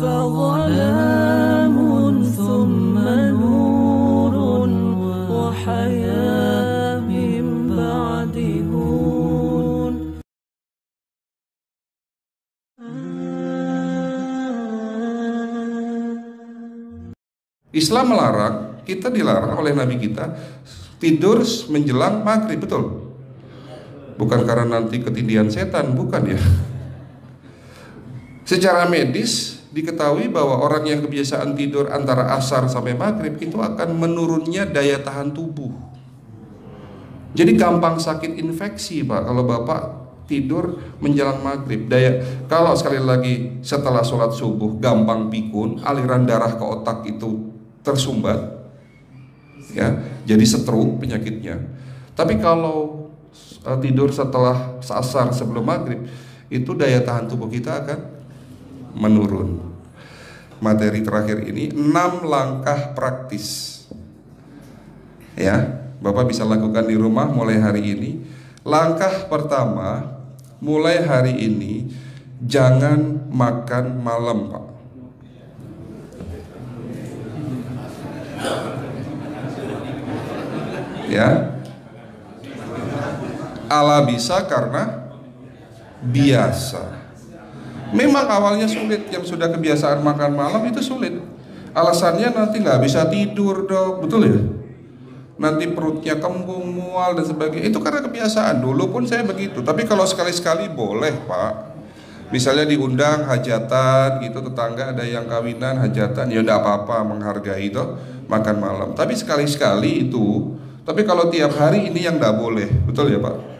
فظلام ثم نور وحياة من بعد هون. Islam melarang, kita dilarang oleh Nabi kita tidur menjelang maghrib, betul? Bukan karena nanti ketindihan setan, bukan ya. Secara medis diketahui bahwa orang yang kebiasaan tidur antara asar sampai maghrib itu akan menurunnya daya tahan tubuh. Jadi gampang sakit infeksi Pak kalau Bapak tidur menjelang maghrib. Kalau sekali lagi setelah sholat subuh gampang pikun, aliran darah ke otak itu tersumbat, ya, jadi stroke penyakitnya. Tapi kalau tidur setelah asar sebelum maghrib, itu daya tahan tubuh kita akan menurun. Materi terakhir ini 6 langkah praktis, ya, Bapak bisa lakukan di rumah mulai hari ini. Langkah pertama, mulai hari ini jangan makan malam, Pak. Ya, ala bisa karena biasa. Memang awalnya sulit, yang sudah kebiasaan makan malam itu sulit. Alasannya nanti nggak bisa tidur dok, betul ya? Nanti perutnya kembung, mual dan sebagainya. Itu karena kebiasaan. Dulu pun saya begitu. Tapi kalau sekali-sekali boleh Pak. Misalnya diundang hajatan gitu, tetangga ada yang kawinan hajatan, ya udah apa-apa, menghargai itu makan malam. Tapi sekali-sekali itu. Tapi kalau tiap hari ini yang nggak boleh, betul ya Pak?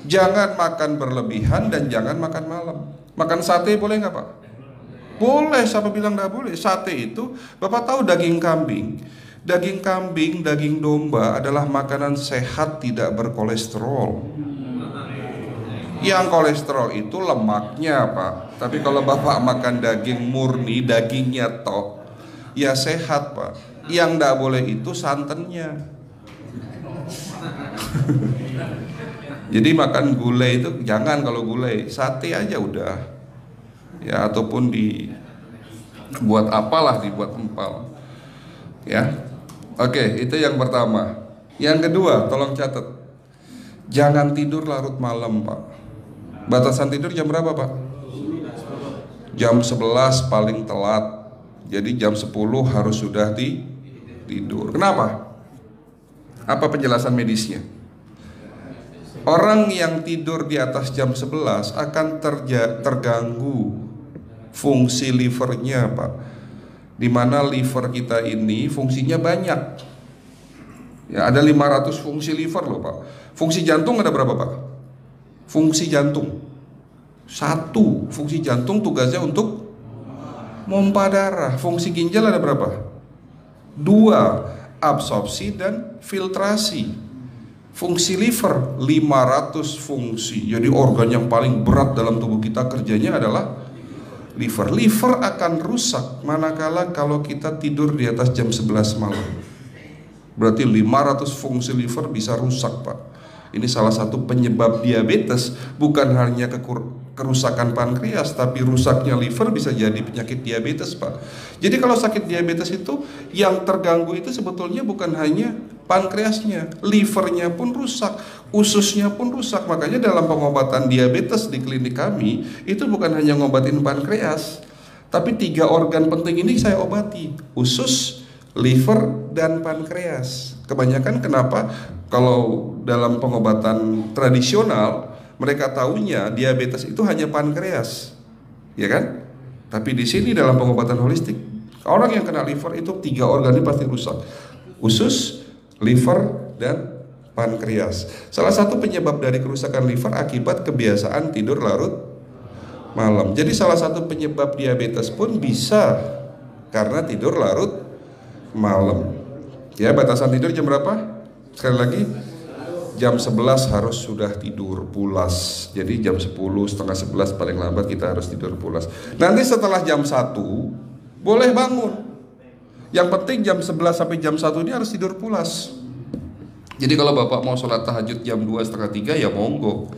Jangan makan berlebihan dan jangan makan malam. Makan sate boleh nggak Pak? Boleh, siapa bilang nggak boleh? Sate itu, Bapak tahu daging kambing, daging domba adalah makanan sehat, tidak berkolesterol. Yang kolesterol itu lemaknya Pak. Tapi kalau Bapak makan daging murni, dagingnya tok, ya sehat Pak. Yang nggak boleh itu santannya. Jadi makan gulai itu jangan, kalau gulai sate aja udah, ya, ataupun dibuat apalah, dibuat empal, ya. Oke, itu yang pertama. Yang kedua, tolong catat, jangan tidur larut malam Pak. Batasan tidur jam berapa Pak? Jam 11 paling telat. Jadi jam 10 harus sudah tidur. Kenapa? Apa penjelasan medisnya? Orang yang tidur di atas jam 11 akan terganggu fungsi livernya Pak. Dimana liver kita ini fungsinya banyak. Ya, ada 500 fungsi liver loh Pak. Fungsi jantung ada berapa Pak? Fungsi jantung 1. Fungsi jantung tugasnya untuk mompa darah. Fungsi ginjal ada berapa? 2. Absorpsi dan filtrasi. Fungsi liver 500 fungsi. Jadi organ yang paling berat dalam tubuh kita kerjanya adalah liver. Liver akan rusak manakala kalau kita tidur di atas jam 11 malam. Berarti 500 fungsi liver bisa rusak Pak. Ini salah satu penyebab diabetes. Bukan hanya kerusakan pankreas, tapi rusaknya liver bisa jadi penyakit diabetes Pak. Jadi kalau sakit diabetes itu yang terganggu itu sebetulnya bukan hanya pankreasnya, livernya pun rusak, ususnya pun rusak. Makanya dalam pengobatan diabetes di klinik kami itu bukan hanya ngobatin pankreas, tapi 3 organ penting ini saya obati: usus, liver, dan pankreas. Kebanyakan kenapa kalau dalam pengobatan tradisional mereka taunya diabetes itu hanya pankreas, ya kan? Tapi di sini dalam pengobatan holistik, orang yang kena liver itu 3 organ ini pasti rusak: usus, liver, dan pankreas. Salah satu penyebab dari kerusakan liver akibat kebiasaan tidur larut malam. Jadi salah satu penyebab diabetes pun bisa karena tidur larut malam. Ya, batasan tidur jam berapa? Sekali lagi, jam 11 harus sudah tidur pulas. Jadi jam 10, setengah 11 paling lambat kita harus tidur pulas. Nanti setelah jam 1 boleh bangun. Yang penting jam 11 sampai jam 1 ini harus tidur pulas. Jadi kalau Bapak mau sholat tahajud jam 2, setengah 3 ya monggo,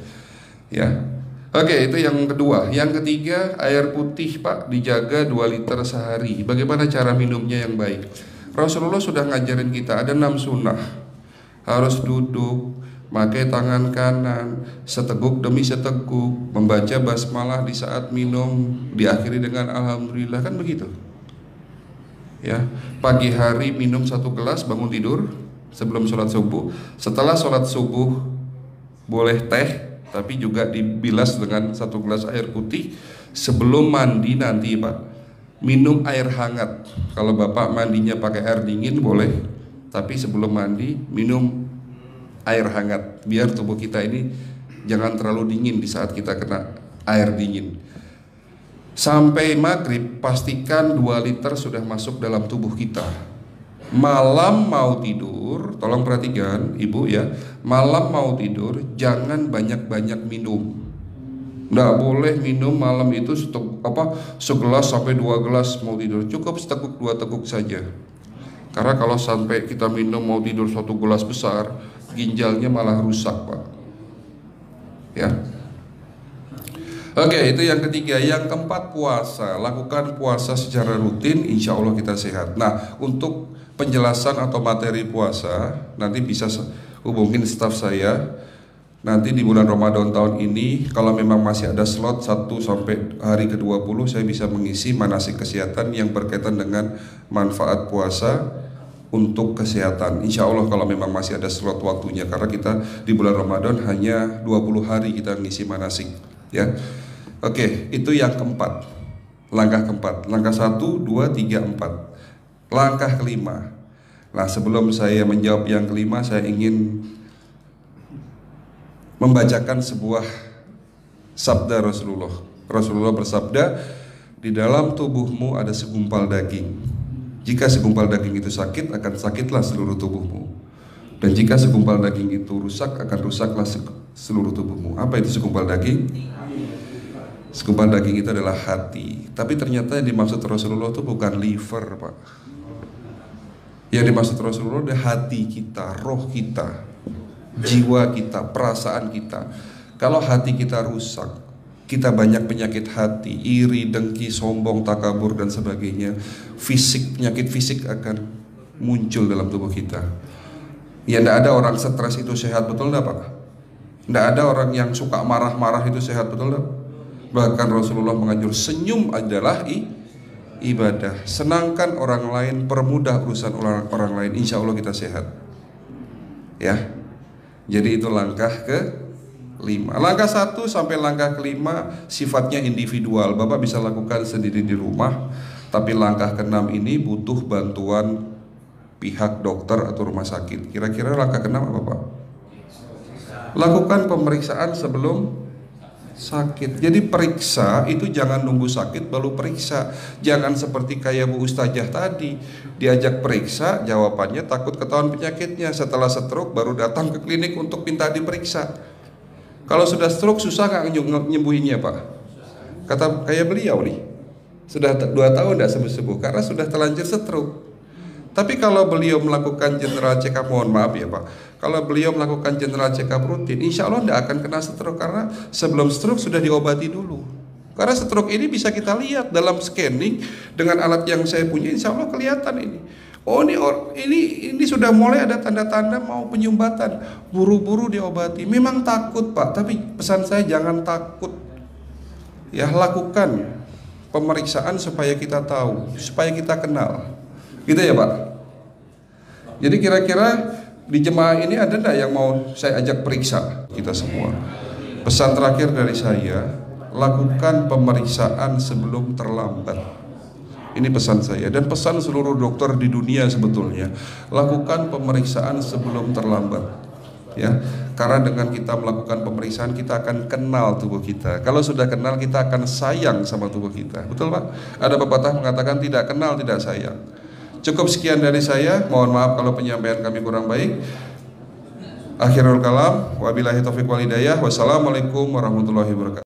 ya. Oke, itu yang kedua. Yang ketiga, air putih Pak dijaga 2 liter sehari. Bagaimana cara minumnya yang baik? Rasulullah sudah ngajarin kita ada 6 sunnah. Harus duduk, pakai tangan kanan, seteguk demi seteguk, membaca basmalah di saat minum, diakhiri dengan alhamdulillah, kan begitu. Ya, pagi hari minum 1 gelas, bangun tidur sebelum sholat subuh. Setelah sholat subuh boleh teh, tapi juga dibilas dengan 1 gelas air putih. Sebelum mandi nanti Pak, minum air hangat. Kalau Bapak mandinya pakai air dingin boleh, tapi sebelum mandi minum air hangat, biar tubuh kita ini jangan terlalu dingin di saat kita kena air dingin. Sampai maghrib pastikan 2 liter sudah masuk dalam tubuh kita. Malam mau tidur, tolong perhatikan Ibu ya, malam mau tidur jangan banyak-banyak minum. Nggak boleh minum malam itu segelas sampai 2 gelas mau tidur. Cukup seteguk 2 teguk saja. Karena kalau sampai kita minum mau tidur 1 gelas besar, ginjalnya malah rusak Pak. Ya. Oke, itu yang ketiga. Yang keempat, puasa. Lakukan puasa secara rutin, insya Allah kita sehat. Nah, untuk penjelasan atau materi puasa nanti bisa hubungin staf saya. Nanti di bulan Ramadan tahun ini, kalau memang masih ada slot 1 sampai hari ke-20, saya bisa mengisi manasik kesehatan yang berkaitan dengan manfaat puasa untuk kesehatan. Insya Allah kalau memang masih ada slot waktunya, karena kita di bulan Ramadan hanya 20 hari kita mengisi manasik, ya. Oke, itu yang keempat. Langkah keempat. Langkah 1, 2, 3, 4. Langkah kelima. Nah, sebelum saya menjawab yang kelima, saya ingin membacakan sebuah sabda Rasulullah. Rasulullah bersabda, di dalam tubuhmu ada segumpal daging. Jika segumpal daging itu sakit, akan sakitlah seluruh tubuhmu. Dan jika segumpal daging itu rusak, akan rusaklah seluruh tubuhmu. Apa itu segumpal daging? Segumpal daging itu adalah hati. Tapi ternyata yang dimaksud Rasulullah itu bukan liver Pak. Yang dimaksud Rasulullah adalah hati kita, roh kita, jiwa kita, perasaan kita. Kalau hati kita rusak, kita banyak penyakit hati, iri, dengki, sombong, takabur dan sebagainya. Penyakit fisik akan muncul dalam tubuh kita. Ya, tidak ada orang stres itu sehat, betul enggak Pak? Tidak ada orang yang suka marah-marah itu sehat, betul enggak? Bahkan Rasulullah menganjur senyum adalah ibadah. Senangkan orang lain, permudah urusan orang lain, insya Allah kita sehat. Ya, jadi itu langkah ke-5. Langkah 1 sampai langkah ke-5 sifatnya individual. Bapak bisa lakukan sendiri di rumah. Tapi langkah ke-6 ini butuh bantuan pihak dokter atau rumah sakit. Kira-kira langkah ke-6 apa Pak? Lakukan pemeriksaan sebelum sakit. Jadi periksa itu jangan nunggu sakit baru periksa. Jangan seperti kayak Bu Ustazah tadi, diajak periksa, jawabannya takut ketahuan penyakitnya. Setelah stroke baru datang ke klinik untuk minta diperiksa. Kalau sudah stroke susah nggak nyembuhinnya Pak? Kata kayak beliau nih, sudah 2 tahun tidak sembuh-sembuh karena sudah terlanjur stroke. Tapi kalau beliau melakukan general check up, mohon maaf ya Pak, kalau beliau melakukan general check up rutin, insya Allah tidak akan kena stroke, karena sebelum stroke sudah diobati dulu. Karena stroke ini bisa kita lihat dalam scanning dengan alat yang saya punya, insya Allah kelihatan ini. Oh ini sudah mulai ada tanda-tanda mau penyumbatan, buru-buru diobati. Memang takut Pak, tapi pesan saya jangan takut. Ya, lakukan pemeriksaan supaya kita tahu, supaya kita kenal. Gitu ya Pak. Jadi kira-kira di jemaah ini ada enggak yang mau saya ajak periksa kita semua? Pesan terakhir dari saya, lakukan pemeriksaan sebelum terlambat. Ini pesan saya dan pesan seluruh dokter di dunia sebetulnya. Lakukan pemeriksaan sebelum terlambat. Ya, karena dengan kita melakukan pemeriksaan kita akan kenal tubuh kita. Kalau sudah kenal kita akan sayang sama tubuh kita. Betul Pak? Ada pepatah mengatakan tidak kenal tidak sayang. Cukup sekian dari saya. Mohon maaf kalau penyampaian kami kurang baik. Akhirul kalam, wabillahi taufiq wal hidayah. Wassalamualaikum warahmatullahi wabarakatuh.